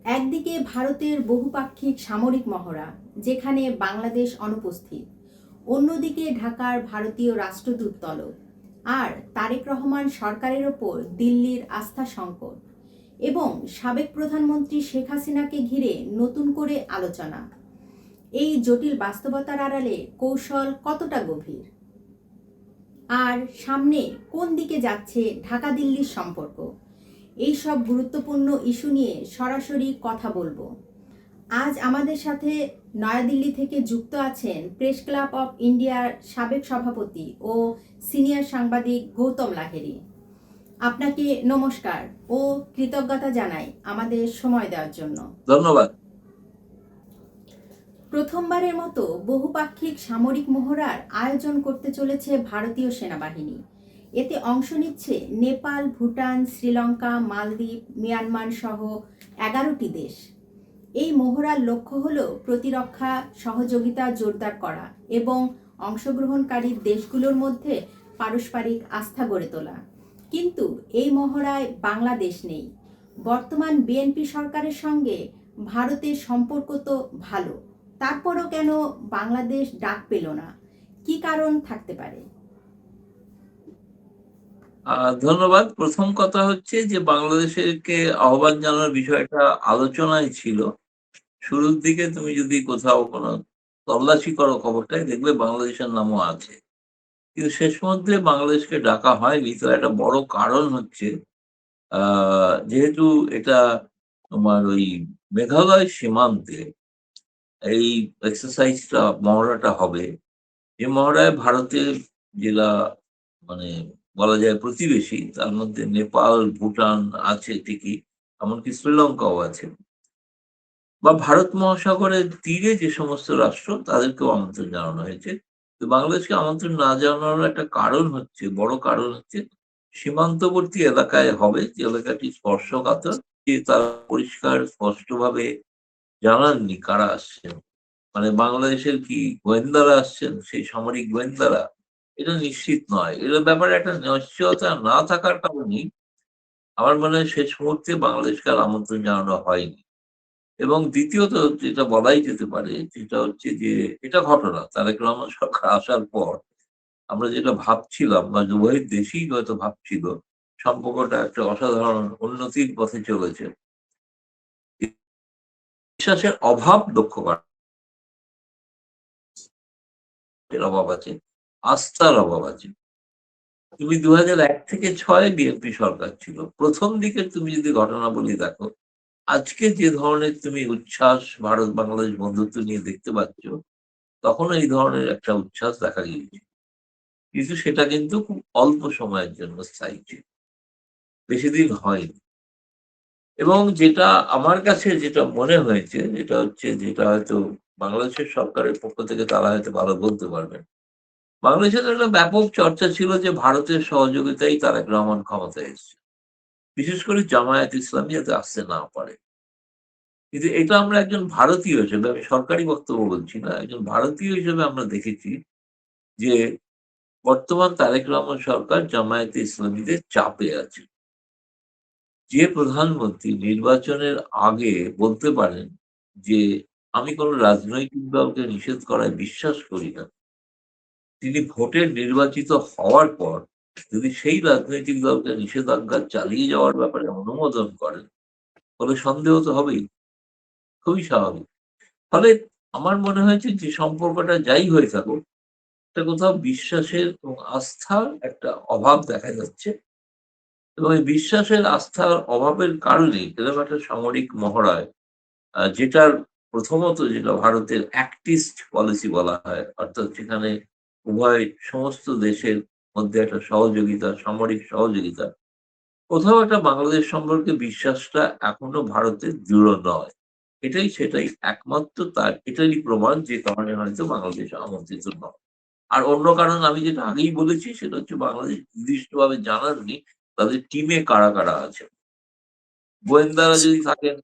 একদিকে ভারতের বহুপাক্ষিক সামরিক মহড়া, যেখানে বাংলাদেশ অনুপস্থিত। অন্যদিকে ঢাকার ভারতীয় রাষ্ট্রদূত তলব আর তারেক রহমান সরকারের ওপর দিল্লির আস্থা সংকট এবং সাবেক প্রধানমন্ত্রী শেখ হাসিনাকে ঘিরে নতুন করে আলোচনা। এই জটিল বাস্তবতার আড়ালে কৌশল কতটা গভীর? আর সামনে কোন দিকে যাচ্ছে ঢাকা দিল্লির সম্পর্ক? এই সব গুরুত্বপূর্ণ ইস্যু নিয়ে সরাসরি কথা বলবো। আজ আমাদের সাথে নয়াদিল্লি থেকে যুক্ত আছেন প্রেস ক্লাব অফ ইন্ডিয়ার সাবেক সভাপতি ও সিনিয়র সাংবাদিক গৌতম লাহিড়ী। আপনাকে নমস্কার ও কৃতজ্ঞতা জানাই আমাদের সময় দেওয়ার জন্য। ধন্যবাদ। প্রথমবারের মতো বহুপাক্ষিক সামরিক মহড়ার আয়োজন করতে চলেছে ভারতীয় সেনাবাহিনী। এতে অংশ নিচ্ছে নেপাল, ভুটান, শ্রীলঙ্কা, মালদ্বীপ, মিয়ানমার সহ 11টি দেশ। এই মহড়ার লক্ষ্য হল প্রতিরক্ষা সহযোগিতা জোরদার করা এবং অংশগ্রহণকারী দেশগুলোর মধ্যে পারস্পরিক আস্থা গড়ে তোলা। কিন্তু এই মহড়ায় বাংলাদেশ নেই। বর্তমান বিএনপি সরকারের সঙ্গে ভারতের সম্পর্ক তো ভালো, তারপরও কেন বাংলাদেশ ডাক পেল না? কি কারণ থাকতে পারে? ধন্যবাদ। প্রথম কথা হচ্ছে যে বাংলাদেশকে আহ্বান জানানোর বিষয়টা আলোচনায় ছিল। শুরুর দিকে তুমি যদি কোথাও কোনো তল্লাশি করো খবরটাই দেখবে বাংলাদেশের নামও আছে, কিন্তু শেষ মধ্যে বাংলাদেশকে ডাকা হয়নি। তো একটা বড় কারণ হচ্ছে যেহেতু এটা তোমার ওই মেঘালয় সীমান্তে এই এক্সারসাইজটা মহড়াটা হবে, যে মহড়ায় ভারতের জেলা মানে বলা যায় প্রতিবেশী, তার মধ্যে নেপাল, ভুটান আছে ঠিকই, এমনকি শ্রীলঙ্কাও আছে, বা ভারত মহাসাগরের তীরে যে সমস্ত রাষ্ট্র তাদেরকেও আমন্ত্রণ জানানো হয়েছে। তো বাংলাদেশকে আমন্ত্রণ না জানানোর একটা কারণ হচ্ছে, বড় কারণ হচ্ছে সীমান্তবর্তী এলাকায় হবে, যে এলাকাটি স্পর্শকাতর, যে তারা পরিষ্কার স্পষ্টভাবে জানাননি কারা আসছেন। মানে বাংলাদেশের কি গোয়েন্দারা আসছেন, সেই সামরিক গোয়েন্দারা, এটা নিশ্চিত নয়। এর ব্যাপারে একটা নিশ্চয়তা না থাকার কারণেই আমার মনে হয় শেষ মুহূর্তে বাংলাদেশকে আর আমন্ত্রণ জানানো হয়নি। এবং দ্বিতীয়ত যেটা বলাই যেতে পারে, যেটা হচ্ছে যে এটা ঘটনা তারেক রহমান সরকার আসার পর আমরা যেটা ভাবছিলাম, বা উভয় দেশই হয়তো ভাবছিল সম্পর্কটা একটা অসাধারণ উন্নতির পথে চলেছে, বিশ্বাসের অভাব লক্ষ্য করার অভাব আছে, আস্থার অভাব আছে। তুমি 2001 থেকে 6 বিএনপি সরকার ছিল। প্রথম দিকে তুমি যদি ঘটনাবলী দেখো, আজকে যে ধরনের তুমি উচ্ছ্বাস ভারত বাংলাদেশ বন্ধুত্ব নিয়ে দেখতে পাচ্ছ, তখন এই ধরনের একটা উচ্ছ্বাস দেখা গিয়েছে। কিন্তু সেটা কিন্তু খুব অল্প সময়ের জন্য স্থায়ী ছিল, বেশি দিন হয়নি। এবং যেটা আমার কাছে যেটা মনে হয়েছে, যেটা হচ্ছে, যেটা হয়তো বাংলাদেশের সরকারের পক্ষ থেকে তারা হয়তো ভালো বলতে পারবেন, বাংলাদেশের একটা ব্যাপক চর্চা ছিল যে ভারতের সহযোগিতায় তারেক রহমান ক্ষমতায় এসেছে, বিশেষ করে জামায়াত ইসলামী যাতে আসতে না পারে। কিন্তু এটা আমরা একজন ভারতীয় হিসেবে, আমি সরকারি বক্তব্য বলছি না, একজন ভারতীয় হিসেবে আমরা দেখেছি যে বর্তমান তারেক রহমান সরকার জামায়াতে ইসলামীদের চাপে আছে। যে প্রধানমন্ত্রী নির্বাচনের আগে বলতে পারেন যে আমি কোনো রাজনৈতিক দলকে নিষেধ করায় বিশ্বাস করি না, তিনি ভোটে নির্বাচিত হওয়ার পর যদি সেই রাজনৈতিক দলকে নিষেধাজ্ঞা চালিয়ে যাওয়ার ব্যাপারে অনুমোদন করেন, ফলে সন্দেহ তো হবেই, খুবই স্বাভাবিক। ফলে আমার মনে হয়েছে যে সম্পর্কটা যাই হয়ে থাকুক, এটা কোথাও বিশ্বাসের এবং আস্থার একটা অভাব দেখা যাচ্ছে। এবং এই বিশ্বাসের আস্থার অভাবের কারণে এরকম একটা সামরিক মহড়ায়, যেটার প্রথমত যেটা ভারতের অ্যাক্টিস্ট পলিসি বলা হয়, অর্থাৎ যেখানে সমস্ত দেশের মধ্যে একটা সহযোগিতা, সামরিক সহযোগিতা, কোথাও একটা বাংলাদেশ সম্পর্কে বিশ্বাসটা এখনো ভারতের দৃঢ় নয়। সেটাই একমাত্র তার এটারই প্রমাণ, যে কারণে হয়তো বাংলাদেশ আমন্ত্রিত নয়। আর অন্য কারণ আমি যেটা আগেই বলেছি, সেটা হচ্ছে বাংলাদেশ নির্দিষ্টভাবে জানাননি তাদের টিমে কারা কারা আছে। গোয়েন্দারা যদি থাকেন,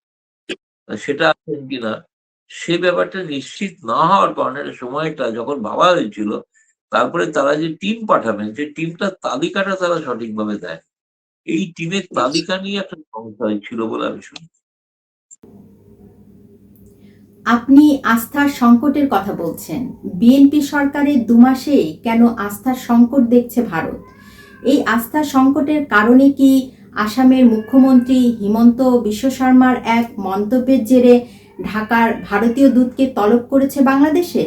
সেটা আছেন কিনা সে ব্যাপারটা নিশ্চিত না হওয়ার কারণে সময়টা যখন ভাবা হয়েছিল, তারপরে তারা যে টিম পাঠাবেন, যে টিমটার তালিকাটা তারা সঠিকভাবে দেয়, এই টিমের তালিকা নিয়ে একটা সমস্যা হয়েছিল বলে আমি শুনি। আপনি আস্থার সংকটের কথা বলছেন। বিএনপি সরকারের ২ মাসেই কেন আস্থার সংকট দেখছে ভারত? এই আস্থার সংকটের কারণে কি আসামের মুখ্যমন্ত্রী হিমন্ত বিশ্ব শর্মার এক মন্তব্যের জেরে ঢাকার ভারতীয় দূতকে তলব করেছে বাংলাদেশে?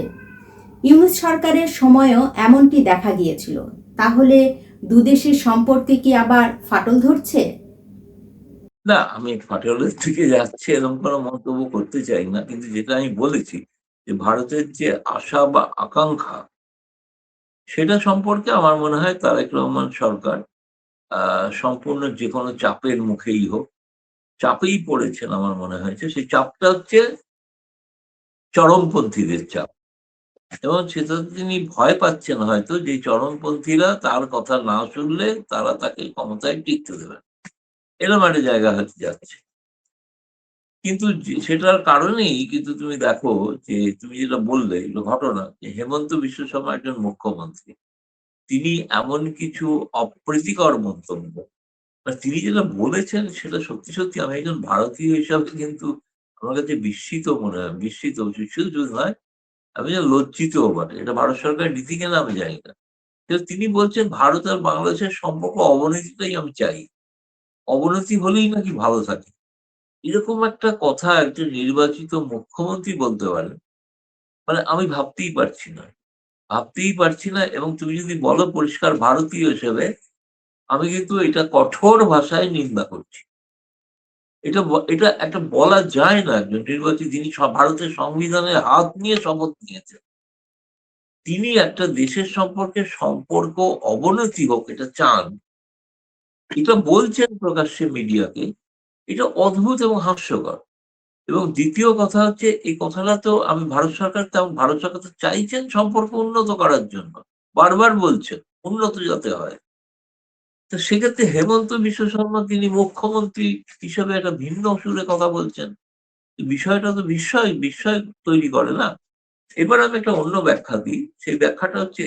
ইউনূস সরকারের সময়ও এমনটি দেখা গিয়েছিল। তাহলে দুদেশের সম্পর্কে কি আবার ফাটল ধরছে? না, আমি ফাটলের দিকে যাচ্ছে এরকম কোনো মন্তব্য করতে চাই না। কিন্তু যেটা আমি বলেছি যে ভারতের যে আশা বা আকাঙ্ক্ষা সেটা সম্পর্কে আমার মনে হয় তারেক রহমান সরকার সম্পূর্ণ যেকোনো চাপের মুখেই হোক, চাপেই পড়েছেন আমার মনে হয়েছে। সেই চাপটা হচ্ছে চরমপন্থীদের চাপ। এবং সেটা তিনি ভয় পাচ্ছেন হয়তো যে চরমপন্থীরা তার কথা না শুনলে তারা তাকে ক্ষমতায় টিকতে দেবে না। এরকম একটা জায়গা হয়তো যাচ্ছে। কিন্তু সেটার কারণেই কিন্তু তুমি দেখো যে তুমি যেটা বললে এগুলো ঘটনা যে হেমন্ত বিশ্ব শর্মা একজন মুখ্যমন্ত্রী। তিনি এমন কিছু অপ্রীতিকর মন্তব্য তিনি যেটা বলেছেন সেটা সত্যি, সত্যি আমি একজন ভারতীয় হিসাবে কিন্তু আমার কাছে বিস্মিত মনে হয়। বিস্মিত শুধু নয়, আমি যে লজ্জিতও বটে। এটা ভারত সরকারের নীতি কিনা আমি জানি না। কিন্তু তিনি বলছেন ভারত আর বাংলাদেশের সম্পর্ক অবনতিটাই আমি চাই। অবনতি হলেই নাকি ভালো থাকে। এরকম একটা কথা একজন নির্বাচিত মুখ্যমন্ত্রী বলতে পারেন। মানে আমি ভাবতেই পারছি না। ভাবতেই পারছি না এবং তুমি যদি বলো পরিষ্কার ভারতীয় হিসেবে, আমি কিন্তু এটা কঠোর ভাষায় নিন্দা করছি। এটা একটা বলা যায় না একজন নির্বাচিত যিনি ভারতের সংবিধানের হাত নিয়ে শপথ নিয়েছেন। তিনি একটা দেশের সম্পর্ক অবনতি হোক এটা চান। এটা বলছেন প্রকাশ্যে মিডিয়াকে। এটা অদ্ভুত এবং হাস্যকর। এবং দ্বিতীয় কথা হচ্ছে এই কথাটা তো ভারত সরকার তো চাইছেন সম্পর্ক উন্নত করার জন্য। বারবার বলছেন উন্নত যাতে হয়। তো সেক্ষেত্রে হেমন্ত বিশ্ব শর্মা তিনি মুখ্যমন্ত্রী হিসেবে একটা ভিন্ন সুরে কথা বলছেন। বিষয়টা তো বিস্ময় তৈরি করে না? এবার আমি একটা অন্য ব্যাখ্যা দিই। সেই ব্যাখ্যাটা হচ্ছে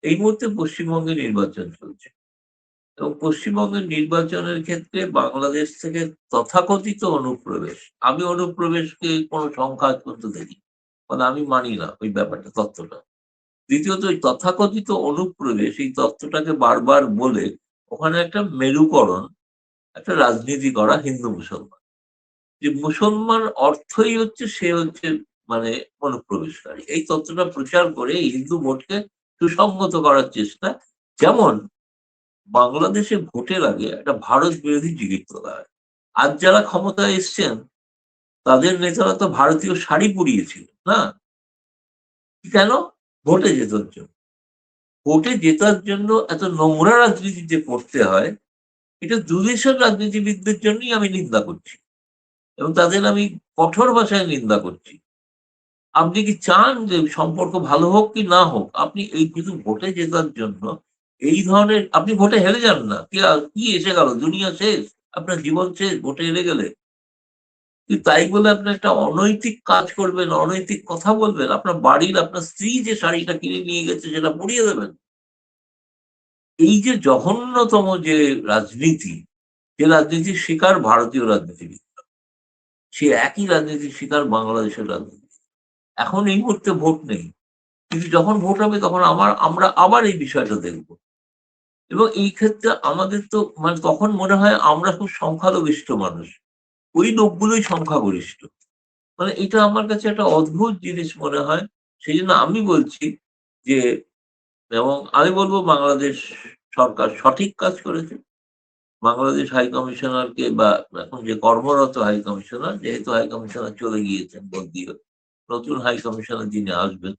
এই মুহূর্তে পশ্চিমবঙ্গে নির্বাচন চলছে। এবং পশ্চিমবঙ্গের নির্বাচনের ক্ষেত্রে বাংলাদেশ থেকে তথাকথিত অনুপ্রবেশ। আমি অনুপ্রবেশকে কোনো সংখ্যা আজ পর্যন্ত দেখি। মানে আমি মানি না ওই ব্যাপারটা তত্ত্বটা। দ্বিতীয়ত ওই তথাকথিত অনুপ্রবেশ এই তত্ত্বটাকে বারবার বলে ওখানে একটা মেরুকরণ, একটা রাজনীতি করা হিন্দু-মুসলমান। যে মুসলমান অর্থই হচ্ছে সে হচ্ছে মানে অনুপ্রবেশকারী। এই তত্ত্বটা প্রচার করে এই হিন্দু ভোটকে সুসংহত করার চেষ্টা। যেমন বাংলাদেশে ভোটের আগে একটা ভারত বিরোধী জিগির তোলা হয়। আজ যারা ক্ষমতায় এসছেন তাদের নেতারা তো ভারতীয় শাড়ি পরিয়েছিল, না? কেন? ভোটে জেতার জন্য। ভোটে জেতার জন্য এত নোংরা রাজনীতি যে করতে হয়, এটা দুদেশের রাজনীতিবিদদের জন্যই আমি নিন্দা করছি। এবং তাদের আমি কঠোর ভাষায় নিন্দা করছি। আপনি কি চান যে সম্পর্ক ভালো হোক কি না হোক, আপনি এই শুধু ভোটে জেতার জন্য এই ধরনের আপনি ভোটে হেরে যান না। কি এসে গেল? দুনিয়া শেষ? আপনার জীবন শেষ ভোটে হেরে গেলে? কিন্তু তাই বলে আপনি একটা অনৈতিক কাজ করবেন, অনৈতিক কথা বলবেন, আপনার বাড়ির আপনার স্ত্রী যে শাড়িটা কিনে নিয়ে গেছে সেটা পরিয়ে দেবেন। এই যে জঘন্যতম যে রাজনীতি, যে রাজনীতির শিকার ভারতীয় রাজনীতিবিদ। সে একই রাজনীতির শিকার বাংলাদেশের রাজনীতি। এখন এই মুহূর্তে ভোট নেই। কিন্তু যখন ভোট হবে তখন আমরা আবার এই বিষয়টা দেখব। এবং এই ক্ষেত্রে আমাদের তো মানে তখন মনে হয় আমরা খুব সংখ্যালঘিষ্ঠ মানুষ। ওই লোকগুলোই সংখ্যাগরিষ্ঠ। মানে এটা আমার কাছে একটা অদ্ভুত জিনিস মনে হয়। সেজন্য আমি বলছি যে এবং আমি বলব বাংলাদেশ সরকার সঠিক কাজ করেছে। বাংলাদেশ হাই কমিশনারকে বা এখন যে কর্মরত হাই কমিশনার যেহেতু হাই কমিশনার চলে গিয়েছেন বদলি হয়ে, নতুন হাই কমিশনার যিনি আসবেন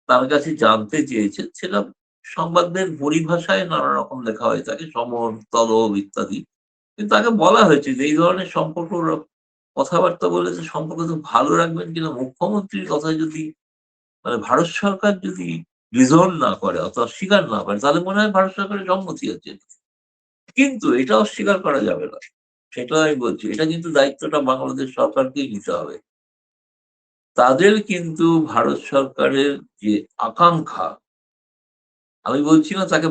তার কাছে জানতে চেয়েছেন সেটা সংবাদের পরিভাষায় নানা রকম লেখা হয়ে থাকে সমন, তলব ইত্যাদি। কিন্তু তাকে বলা হয়েছে যে এই ধরনের কথাবার্তা বলে যে সম্পর্ক তো ভালো রাখবেন কিনা মুখ্যমন্ত্রীর কথা যদি মানে ভারত সরকার যদি রিজন না করে অথবা স্বীকার না করে তাহলে মনে হয় ভারত সরকারের সম্মতি আছে। কিন্তু এটা অস্বীকার করা যাবে না। সেটাও আমি বলছি। এটা কিন্তু দায়িত্বটা বাংলাদেশ সরকারকেই নিতে হবে। তাদের কিন্তু ভারত সরকারের যে আকাঙ্খা, আমি বলছি না তাকে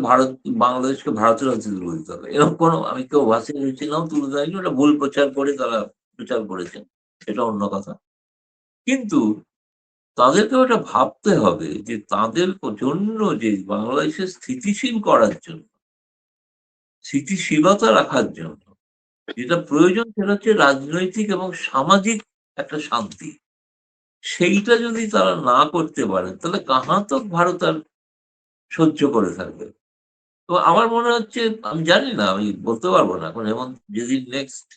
বাংলাদেশকে ভারতের হাতে তুলে দিতে হবে। এরকম কোনো আমি কেউ ভাষায় নাও তুলে দেয়নি। ওটা ভুল প্রচার করে তারা প্রচার করেছেন। সেটা অন্য কথা। কিন্তু তাদেরকেও এটা ভাবতে হবে যে তাদের জন্য যে বাংলাদেশে স্থিতিশীল করার জন্য, স্থিতিশীলতা রাখার জন্য যেটা প্রয়োজন সেটা হচ্ছে রাজনৈতিক এবং সামাজিক একটা শান্তি। সেইটা যদি তারা না করতে পারে তাহলে কাহাতক ভারত আর সহ্য করে থাকবে। তো আমার মনে হচ্ছে, আমি জানি না, আমি বলতে পারবো না এখন, এমন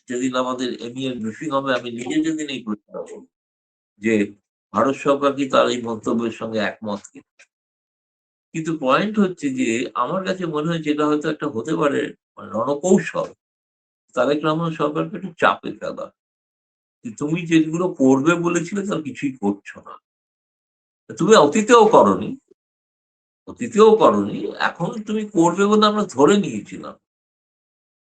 যেদিন আমাদের এর ব্রিফিং হবে আমি নিজে যেদিন এই প্রশ্নটা করবো যে ভারত সরকার কি তার এই মন্তব্যের সঙ্গে একমত কিনা। কিন্তু পয়েন্ট হচ্ছে যে আমার কাছে মনে হয় যেটা হয়তো একটা হতে পারে মানে রণকৌশল, তারেক রহমান সরকারকে একটু চাপে ফেলা। যে তুমি যেগুলো করবে বলেছিলে তার কিছুই করছো না। তুমি অতীতেও করনি, এখন তুমি করবে বলে আমরা ধরে নিয়েছিলাম।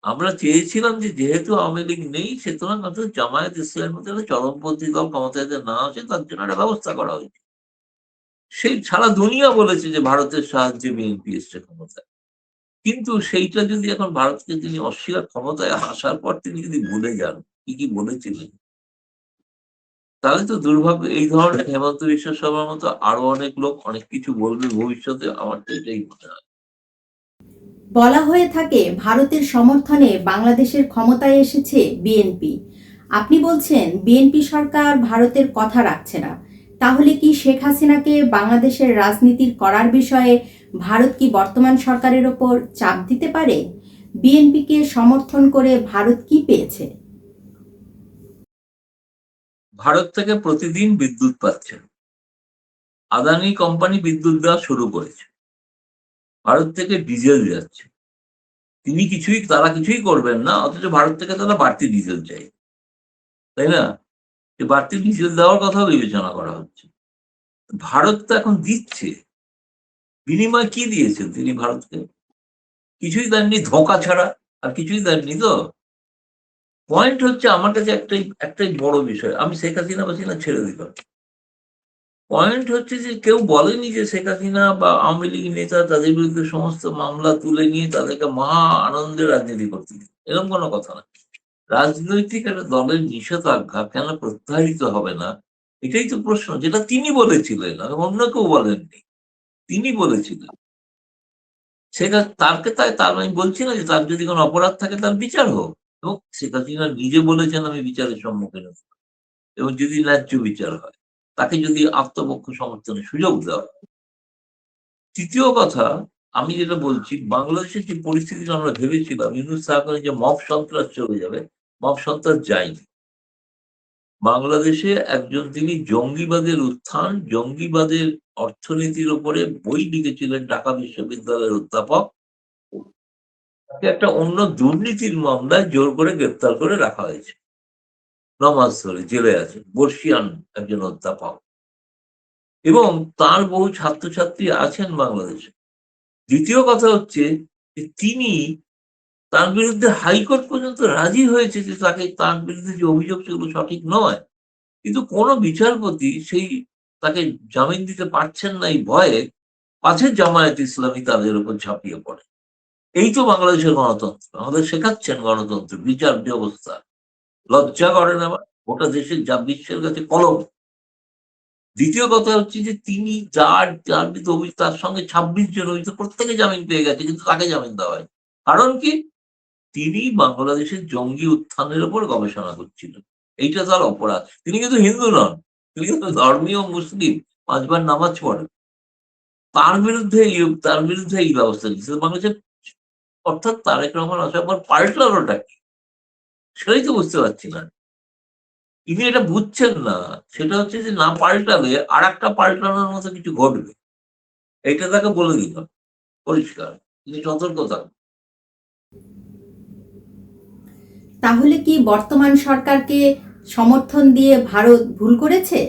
আমরা চেয়েছিলাম যে যেহেতু আওয়ামী লীগ নেই সুতরাং অন্তত জামায়াত ইসলামের মধ্যে একটা চরমপন্থী দল ক্ষমতায় যাতে না আসে তার জন্য একটা ব্যবস্থা করা হয়েছে। সেই সারা দুনিয়া বলেছে যে ভারতের সাহায্যে বিএনপি এসছে ক্ষমতায়। কিন্তু সেইটা যদি এখন ভারতকে তিনি অস্বীকার, ক্ষমতায় আসার পর তিনি যদি ভুলে যান কি বলেছিলেন, তাহলে তো দুর্ভাগ্য এই ধরনের হেমন্ত বিশ্ব শর্মার মতো আরো অনেক লোক অনেক কিছু বলবে ভবিষ্যতে। আমার তো এটাই মনে হয়। বলা হয়ে থাকে ভারতের সমর্থনে বাংলাদেশের ক্ষমতায় এসেছে বিএনপি। আপনি বলছেন বিএনপি সরকার ভারতের কথা রাখছে না। তাহলে কি শেখ হাসিনাকে বাংলাদেশের রাজনীতির করার বিষয়ে ভারত কি বর্তমান সরকারের ওপর চাপ দিতে পারে? বিএনপিকে সমর্থন করে ভারত কি পেয়েছে? ভারত থেকে প্রতিদিন বিদ্যুৎ পাচ্ছেন, আদানি কোম্পানি বিদ্যুৎ দেওয়া শুরু করেছে, ভারত থেকে ডিজেল যাচ্ছে। তারা কিছুই করবেন না, অথচ ভারত থেকে তারা বাড়তি ডিজেল চাই, তাই না? যে বাড়তি ডিজেল দেওয়ার কথাও বিবেচনা করা হচ্ছে। ভারত তো এখন দিচ্ছে, বিনিময়ে কি দিয়েছেন তিনি ভারতকে? কিছুই দেননি, ধোঁকা ছাড়া আর কিছুই দেননি তো। পয়েন্ট হচ্ছে আমার কাছে একটাই বড় বিষয়, আমি শেখ হাসিনা বাসিনা ছেড়ে দিলাম। পয়েন্ট হচ্ছে যে কেউ বলেনি যে শেখ হাসিনা বা আওয়ামী লীগ নেতা তাদের বিরুদ্ধে সমস্ত মামলা তুলে নিয়ে তাদেরকে মহা আনন্দে রাজনীতি করতে দিন, এরকম কোনো কথা না। রাজনৈতিক একটা দলের নিষেধাজ্ঞা কেন প্রত্যাহারিত হবে না, এটাই তো প্রশ্ন, যেটা তিনি বলেছিলেন আর অন্য কেউ বলেননি, তিনি বলেছিলেন। সেটা তার আমি বলছি না যে তার যদি কোনো অপরাধ থাকে তার বিচার হোক, এবং শেখ হাসিনা নিজে বলেছেন আমি বিচারের সম্মুখীন হব, এবং যদি ন্যায্য বিচার হয় তাকে যদি আত্মপক্ষ সমর্থনের সুযোগ দেওয়া হয়। তৃতীয় কথা, আমি যেটা বলছি, বাংলাদেশের যে পরিস্থিতিটা আমরা ভেবেছিলাম ইউনূস সাহেব করে যে মব সন্ত্রাস চলে যাবে, মব সন্ত্রাস যায়নি। বাংলাদেশে একজন তিনি জঙ্গিবাদের উত্থান, জঙ্গিবাদের অর্থনীতির উপরে বই লিখেছিলেন ঢাকা বিশ্ববিদ্যালয়ের অধ্যাপক। তাকে একটা অন্য দুর্নীতির মামলায় জোর করে গ্রেপ্তার করে রাখা হয়েছে, ৯ মাস ধরে জেলে আছে, বর্ষিয়ান একজন অধ্যাপক, এবং তার বহু ছাত্রছাত্রী আছেন বাংলাদেশে। দ্বিতীয় কথা হচ্ছে যে তার বিরুদ্ধে হাইকোর্ট পর্যন্ত রাজি হয়েছে যে তার বিরুদ্ধে যে অভিযোগ সেগুলো সঠিক নয়, কিন্তু কোন বিচারপতি তাকে জামিন দিতে পারছেন না এই ভয়ে, পাছে জামায়াত ইসলামী তাদের উপর ঝাঁপিয়ে পড়ে। এই তো বাংলাদেশের গণতন্ত্র, আমাদের শেখাচ্ছেন গণতন্ত্র, বিচার ব্যবস্থা। লজ্জা করেন আবার, গোটা দেশের বিশ্বের কাছে কলম। দ্বিতীয় কথা হচ্ছে যে তিনি যার বিরুদ্ধে অভিযোগ তার সঙ্গে ২৬ জন অভিযুক্ত, প্রত্যেকে জামিন পেয়ে গেছে, কিন্তু তাকে জামিন দেওয়া হয়। কারণ কি? তিনি বাংলাদেশের জঙ্গি উত্থানের উপর গবেষণা করছিলেন। এইটা তার অপরাধ। তিনি কিন্তু হিন্দু নন, তিনি কিন্তু ধর্মীয় মুসলিম, ৫ বার নামাজ পড়েন। তার বিরুদ্ধে এই ব্যবস্থা নিচ্ছে বাংলাদেশের। অর্থাৎ তারেক রহমান আসার পর পাল্টালোটা কি? সেটাই তো বুঝতে পারছি না। তিনি এটা বুঝছেন না। সেটা হচ্ছে যে না পাল্টালে আরেকটা পাল্টানোর মতো কিছু ঘটবে। এইটা তাকে বলে দিলাম পরিষ্কার। তিনি সতর্ক থাকুন। তাহলে কি বর্তমান সরকারকে সমর্থন দিয়ে ভারত ভুল করেছে?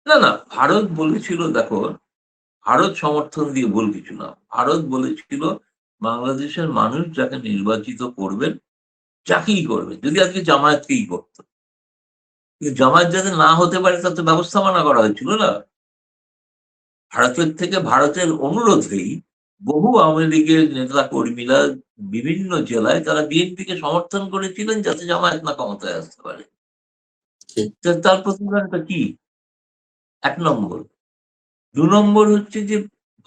না, ভারত বলেছিল, দেখো, ভারত সমর্থন দিয়ে ভুল কিছু না। ভারত বলেছিল বাংলাদেশের মানুষ যাকে নির্বাচিত করবেন, যাকেই করবেন, যদি আজকে জামায়াতকেই করতো, কিন্তু জামায়াত যাতে না হতে পারে তার তো ব্যবস্থাপনা করা হয়েছিল না। ভারতের অনুরোধেই বহু আওয়ামী লীগের নেতা কর্মীরা বিভিন্ন জেলায় তারা বিএনপিকে সমর্থন করেছিলেন যাতে জামায়াত না ক্ষমতায় আসতে পারে। তার প্রতিদানটা কি? ১ নম্বর। ২ নম্বর হচ্ছে যে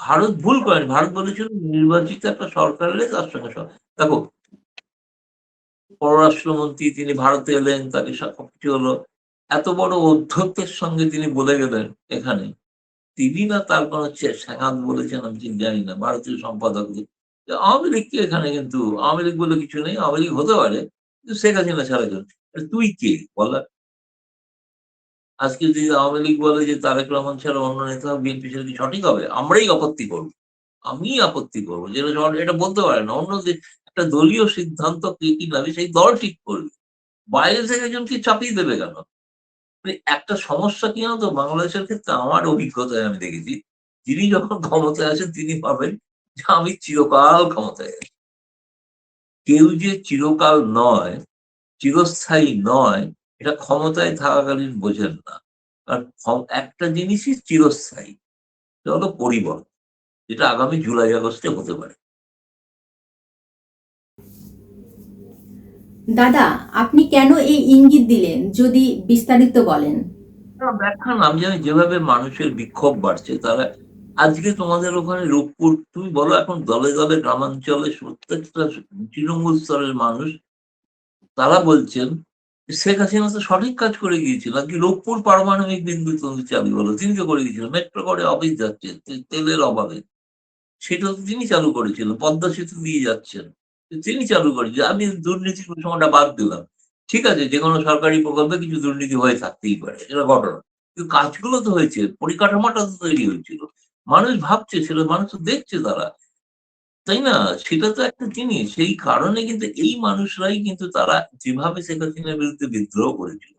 ভারত ভুল করেনি। ভারত বলেছিল নির্বাচিত একটা সরকার এলে তার সঙ্গে দেখো, পররাষ্ট্রমন্ত্রী তিনি ভারতে এলেন, তাকে সবকিছু হলো। এত বড় ঔদ্ধত্যের সঙ্গে তিনি বলে গেলেন এখানে। তিনি না তার কোন সেনাত বলেছেন আমি ঠিক জানি না। ভারতীয় সম্পাদক যে আওয়ামী লীগকে এখানে কিন্তু আওয়ামী লীগ বলে কিছু নেই। আওয়ামী লীগ হতে পারে। কিন্তু শেখ হাসিনা ছাড়া কেউ নেই। তুই কে বলা? আজকে যদি আওয়ামী লীগ বলে যে তারেক রহমান ছাড়া অন্য নেতা বিএনপি সেটা কি সঠিক হবে? আমরাই আপত্তি করব। আমিই আপত্তি করব। যেটা এটা বলতে পারে না। অন্য যে একটা দলীয় সিদ্ধান্ত কে কি নেবে সেই দল ঠিক করবে। বাইরে থেকে একজনকে চাপিয়ে দেবে কেন? একটা সমস্যা কি জানো তো বাংলাদেশের ক্ষেত্রে আমার অভিজ্ঞতায় আমি দেখেছি, যিনি যখন ক্ষমতায় আসেন তিনি ভাবেন যে আমি চিরকাল ক্ষমতায় আছি। কেউ যে চিরকাল নয়, চিরস্থায়ী নয়, এটা ক্ষমতায় থাকাকালীন বোঝেন না। কারণ একটা জিনিসই চিরস্থায়ী, সেটা হলো পরিবর্তন, যেটা আগামী জুলাই আগস্টে হতে পারে। দাদা, আপনি কেন এই ইঙ্গিত দিলেন যদি বিস্তারিত বলেন? ব্যাখ্যা না, আমি জানি যেভাবে মানুষের বিক্ষোভ বাড়ছে তারা আজকে তোমাদের ওখানে রূপপুর তুমি বলো এখন দলে দলে গ্রামাঞ্চলে প্রত্যেকটা তৃণমূল স্তরের মানুষ তারা বলছেন শেখ হাসিনা তো সঠিক কাজ করে গিয়েছিল। আজকে রূপপুর পারমাণবিক বিদ্যুৎ কেন্দ্র চালু হলো, তিনি তো করে গিয়েছিল। মেট্রো করে অফিস যাচ্ছে তেলের অভাবে, সেটা তো তিনি চালু করেছিলেন। পদ্মা সেতু দিয়ে যাচ্ছেন, তিনি চালু করেছিলেন। আমি দুর্নীতির সময়টা বাদ দিলাম। ঠিক আছে, যে কোনো সরকারি প্রকল্পে কিছু দুর্নীতি হয়ে থাকতেই পারে, এটা ঘটনা। কিন্তু কাজগুলো তো হয়েছে, পরিকাঠামোটা তো তৈরি হয়েছিল। মানুষ ভাবছে, সেটা মানুষ তো দেখছে তারা, তাই না? সেটা তো একটা জিনিস। সেই কারণে কিন্তু এই মানুষরাই কিন্তু তারা যেভাবে শেখ হাসিনার বিরুদ্ধে বিদ্রোহ করেছিল,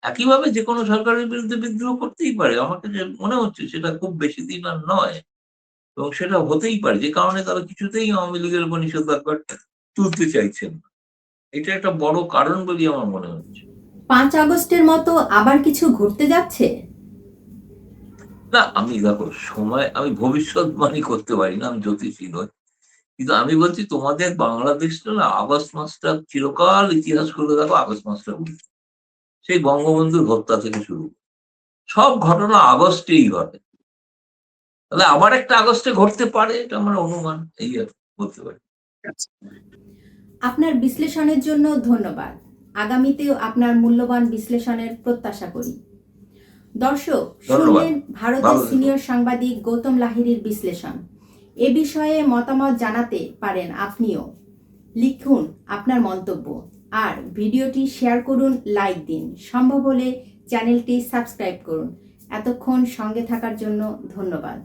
একইভাবে যেকোনো সরকারের বিরুদ্ধে বিদ্রোহ করতেই পারে। আমার কাছে মনে হচ্ছে সেটা খুব বেশি দিন আর নয়। এবং সেটা হতেই পারে, যে কারণে তারা কিছুতেই আওয়ামী লীগের উপর নিষেধাজ্ঞা তুলতে চাইছেন না। এটা একটা বড় কারণ বলেই আমার মনে হচ্ছে। ৫ আগস্টের মতো আবার কিছু ঘটতে যাচ্ছে? না, আমি দেখো সময় আমি ভবিষ্যৎবাণী করতে পারি না, আমি জ্যোতিষী নই। কিন্তু আমি বলছি তোমাদের বাংলাদেশটা না আগস্ট মাসটা চিরকাল ইতিহাস খুলে দেখো, আগস্ট মাসটা উঠে সেই বঙ্গবন্ধুর হত্যা থেকে শুরু করে। সব ঘটনা আগস্টেই ঘটে। তাহলে আবার একটা আগস্টে ঘটতে পারে, এটা আমার অনুমান, এই আর বলতে পারি। আপনার বিশ্লেষণের জন্য ধন্যবাদ। আগামীতেও আপনার মূল্যবান বিশ্লেষণের প্রত্যাশা করি। দর্শক, ধন্যবাদ। শুনলেন ভারতের ভালো থেকো। সিনিয়র সাংবাদিক গৌতম লাহিড়ীর বিশ্লেষণ। এ বিষয়ে মতামত জানাতে পারেন আপনিও। লিখুন আপনার মন্তব্য আর ভিডিওটি শেয়ার করুন, লাইক দিন। সম্ভব হলে চ্যানেলটি সাবস্ক্রাইব করুন। এতক্ষণ সঙ্গে থাকার জন্য ধন্যবাদ।